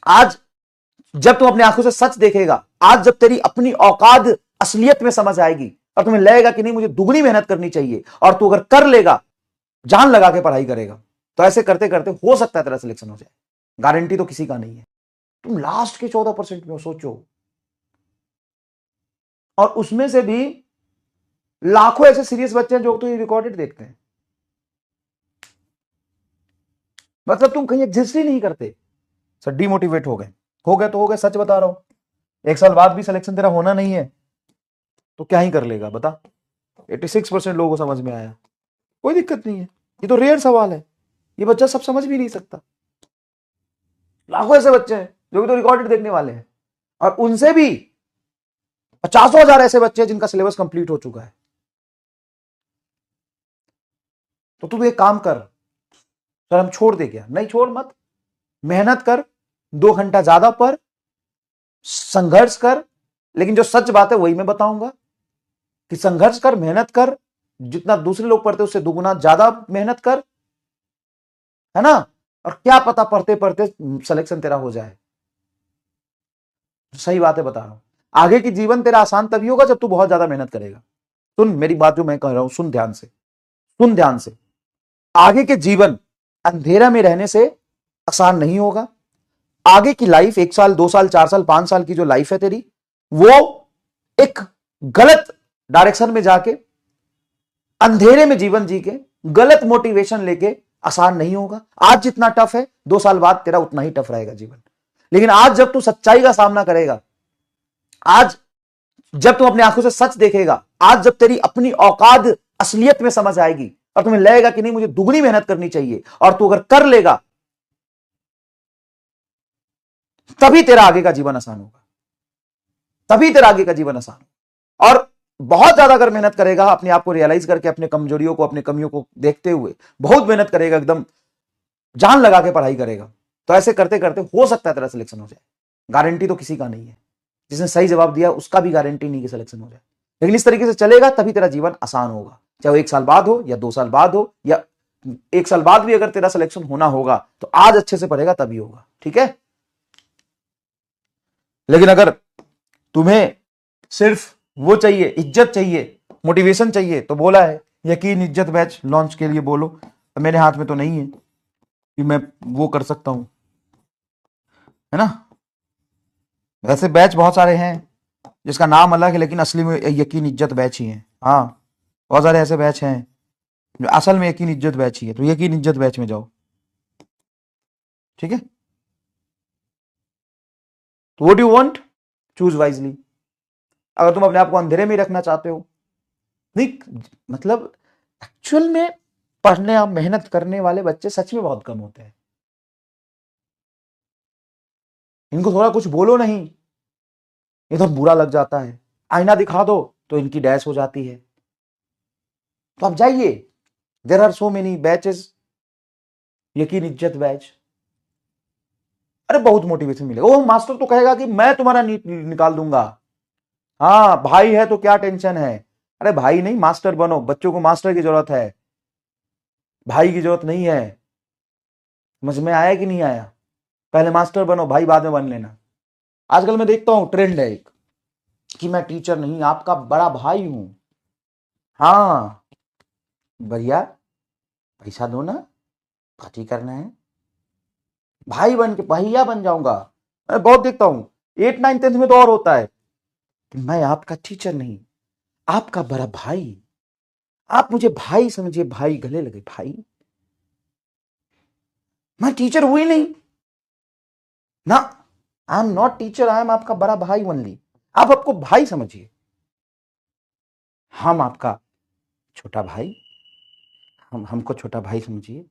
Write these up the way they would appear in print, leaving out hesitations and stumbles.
आज जब तुम अपनी आंखों से सच देखेगा, आज जब तेरी अपनी औकात असलियत में समझ आएगी और तुम्हें लगेगा कि नहीं मुझे दुगनी मेहनत करनी चाहिए, और तू अगर कर लेगा, जान लगा के पढ़ाई करेगा, तो ऐसे करते करते हो सकता है तेरा सिलेक्शन हो जाए। गारंटी तो किसी का नहीं है। तुम लास्ट के 14% में हो, सोचो। और उसमें से भी लाखों ऐसे सीरियस बच्चे हैं जो तो ये रिकॉर्डेड देखते हैं। मतलब तुम कहीं एग्जिस्ट ही नहीं करते, सर डिमोटिवेट हो गए तो हो गए, सच बता रहा हूं। 1 साल बाद भी सिलेक्शन तेरा होना नहीं है तो क्या ही कर लेगा बता। 86% लोगों को समझ में आया, कोई दिक्कत नहीं है। ये तो रेयर सवाल है, ये बच्चा सब समझ भी नहीं सकता। लाखों ऐसे बच्चे हैं जो कि तो रिकॉर्डेड देखने वाले हैं, और उनसे भी 50,000 ऐसे बच्चे हैं जिनका सिलेबस कंप्लीट हो चुका है। तो तू एक काम कर, सर हम छोड़ दे क्या? नहीं, छोड़ मत, मेहनत कर, 2 घंटा ज्यादा पढ़, संघर्ष कर। लेकिन जो सच बात है वही मैं बताऊंगा कि संघर्ष कर, मेहनत कर, जितना दूसरे लोग पढ़ते उससे दुगुना ज्यादा मेहनत कर, है ना। और क्या पता पढ़ते पढ़ते सिलेक्शन तेरा हो जाए। सही बात है बता रहा हूं। आगे की जीवन तेरा आसान तभी होगा जब तू बहुत ज्यादा मेहनत करेगा। सुन मेरी बात जो मैं कह रहा हूं, सुन ध्यान से, सुन ध्यान से। आगे के जीवन अंधेरा में रहने से आसान नहीं होगा। आगे की लाइफ 1 साल 2 साल 4 साल 5 साल की जो लाइफ है तेरी, वो एक गलत डायरेक्शन में जाके अंधेरे में जीवन जी के गलत मोटिवेशन लेके आसान नहीं होगा। आज जितना टफ है 2 साल बाद तेरा उतना ही टफ रहेगा जीवन। लेकिन आज जब तू सच्चाई का सामना करेगा, आज जब तुम अपनी आंखों से सच देखेगा, आज जब तेरी अपनी औकात असलियत में समझ आएगी और तुम्हें लगेगा कि नहीं मुझे दुगनी मेहनत करनी चाहिए, और तू अगर कर लेगा, तभी तेरा आगे का जीवन आसान होगा, तभी तेरा आगे का जीवन आसान होगा। और बहुत ज्यादा अगर मेहनत करेगा, अपने आप को रियलाइज करके, अपने कमजोरियों को, अपने कमियों को देखते हुए बहुत मेहनत करेगा, एकदम जान लगा के पढ़ाई करेगा, तो ऐसे करते करते हो सकता है तेरा सिलेक्शन हो जाए। गारंटी तो किसी का नहीं है। जिसने सही जवाब दिया उसका भी गारंटी नहीं कि सिलेक्शन हो जाए। लेकिन इस तरीके से चलेगा तभी तेरा जीवन आसान होगा। चाहे वो 1 साल बाद हो या 2 साल बाद हो, या 1 साल बाद भी अगर तेरा सिलेक्शन होना होगा तो आज अच्छे से पढ़ेगा तभी होगा, ठीक है। लेकिन अगर तुम्हें सिर्फ वो चाहिए, इज्जत चाहिए, मोटिवेशन चाहिए, तो बोला है यकीन इज्जत बैच लॉन्च के लिए बोलो। तो मेरे हाथ में तो नहीं है कि मैं वो कर सकता हूं, है ना। वैसे बैच बहुत सारे हैं जिसका नाम अलग है, लेकिन असली में यकीन इज्जत बैच ही है। हाँ, बहुत सारे ऐसे बैच हैं जो असल में यकीन इज्जत बैच ही है। तो यकीन इज्जत बैच में जाओ, ठीक है। तो what you want, choose wisely. अगर तुम अपने आप को अंधेरे में रखना चाहते हो, नहीं मतलब एक्चुअल में पढ़ने और मेहनत करने वाले बच्चे सच में बहुत कम होते हैं। इनको थोड़ा कुछ बोलो नहीं, ये तो बुरा लग जाता है। आईना दिखा दो तो इनकी डैश हो जाती है। तो आप जाइए, there are so many batches, यकीन इज्जत बैच। अरे बहुत मोटिवेशन मिलेगा। वो मास्टर तो कहेगा कि मैं तुम्हारा निकाल दूंगा। हाँ भाई है तो क्या टेंशन है। अरे भाई नहीं, मास्टर बनो। बच्चों को मास्टर की जरूरत है, भाई की जरूरत नहीं है। समझ में आया कि नहीं आया? पहले मास्टर बनो, भाई बाद में बन लेना। आजकल मैं देखता हूं ट्रेंड है एक कि मैं टीचर नहीं, आपका बड़ा भाई हूं। हाँ भैया, पैसा दो ना, पार्टी करना है। भाई बन के भैया बन जाऊंगा। मैं बहुत देखता हूं 8 9 10 में तो और होता है कि मैं आपका टीचर नहीं, आपका बड़ा भाई। आप मुझे भाई समझिए, भाई गले लगे भाई। मैं टीचर हुई नहीं ना, I am not teacher, I am आपका बड़ा भाई ओनली। आप आपको भाई समझिए, हम आपका छोटा भाई, हमको छोटा भाई समझिए।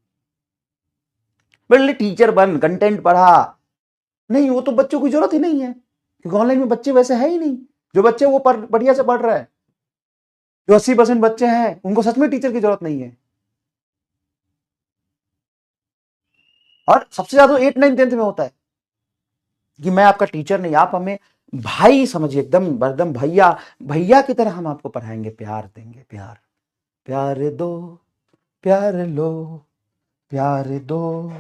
बोले टीचर बन, कंटेंट पढ़ा। नहीं, वो तो बच्चों की जरूरत ही नहीं है, क्योंकि ऑनलाइन में बच्चे वैसे है ही नहीं। जो बच्चे वो बढ़िया से पढ़ रहे हैं, जो 80% बच्चे हैं उनको सच में टीचर की जरूरत नहीं है। और सबसे ज्यादा 8 9 10 में होता है कि मैं आपका टीचर नहीं, आप हमें भाई समझिए, एकदम बरदम भैया। भैया की तरह हम आपको पढ़ाएंगे, प्यार देंगे, प्यार। प्यार दो, प्यार लो, प्यार दो,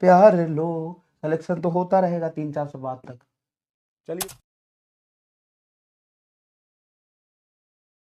प्यार लो, सिलेक्शन तो होता रहेगा 3-4 साल बाद तक। चलिए।